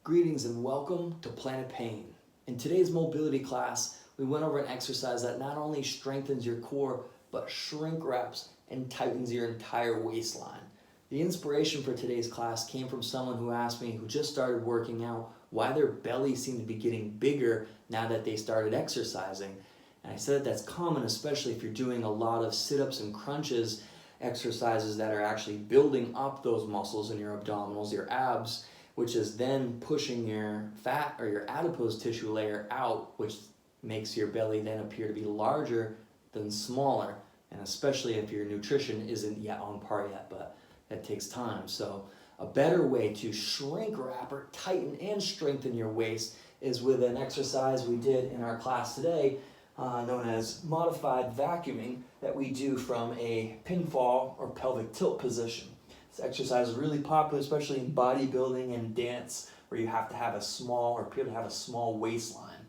Greetings and welcome to Planet Pain. In today's mobility class, we went over an exercise that not only strengthens your core, but shrink wraps and tightens your entire waistline. The inspiration for today's class came from someone who asked me, who just started working out, why their belly seemed to be getting bigger now that they started exercising. And I said that's common, especially if you're doing a lot of sit-ups and crunches, exercises that are actually building up those muscles in your abdominals, your abs, which is then pushing your fat or your adipose tissue layer out, which makes your belly then appear to be larger than smaller. And especially if your nutrition isn't yet on par yet, but that takes time. So a better way to shrink wrap or tighten and strengthen your waist is with an exercise we did in our class today, known as modified vacuuming, that we do from a pinfall or pelvic tilt position. This exercise is really popular, especially in bodybuilding and dance, where you have to have a small, or people have a small waistline.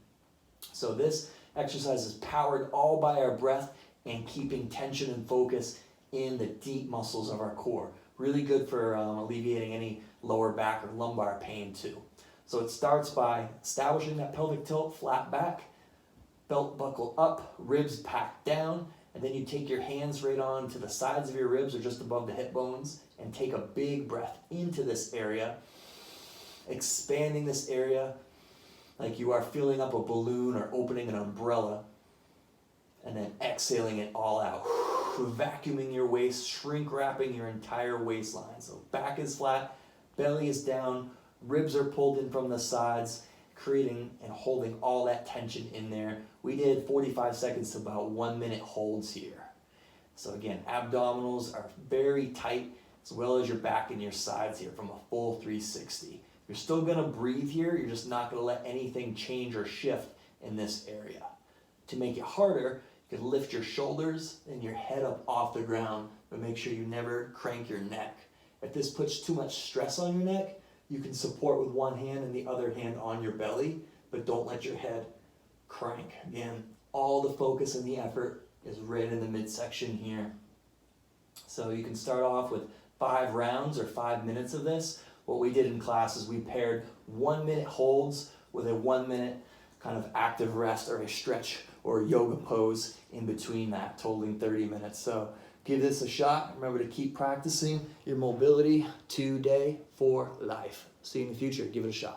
So this exercise is powered all by our breath and keeping tension and focus in the deep muscles of our core. Really good for alleviating any lower back or lumbar pain too. So it starts by establishing that pelvic tilt, flat back, belt buckle up, ribs packed down, and then you take your hands right on to the sides of your ribs or just above the hip bones and take a big breath into this area, expanding this area like you are filling up a balloon or opening an umbrella, and then exhaling it all out. Vacuuming your waist, shrink wrapping your entire waistline. So back is flat, belly is down, ribs are pulled in from the sides, creating and holding all that tension in there. We did 45 seconds to about 1 minute holds here. So again, abdominals are very tight, as well as your back and your sides here from a full 360. You're still gonna breathe here, you're just not gonna let anything change or shift in this area. To make it harder, you can lift your shoulders and your head up off the ground, but make sure you never crank your neck. If this puts too much stress on your neck, you can support with one hand and the other hand on your belly, but don't let your head crank. Again, all the focus and the effort is right in the midsection here. So you can start off with 5 rounds or 5 minutes of this. What we did in class is we paired 1 minute holds with a 1 minute kind of active rest or a stretch or yoga pose in between that, totaling 30 minutes. So give this a shot. Remember to keep practicing your mobility today for life. See you in the future. Give it a shot.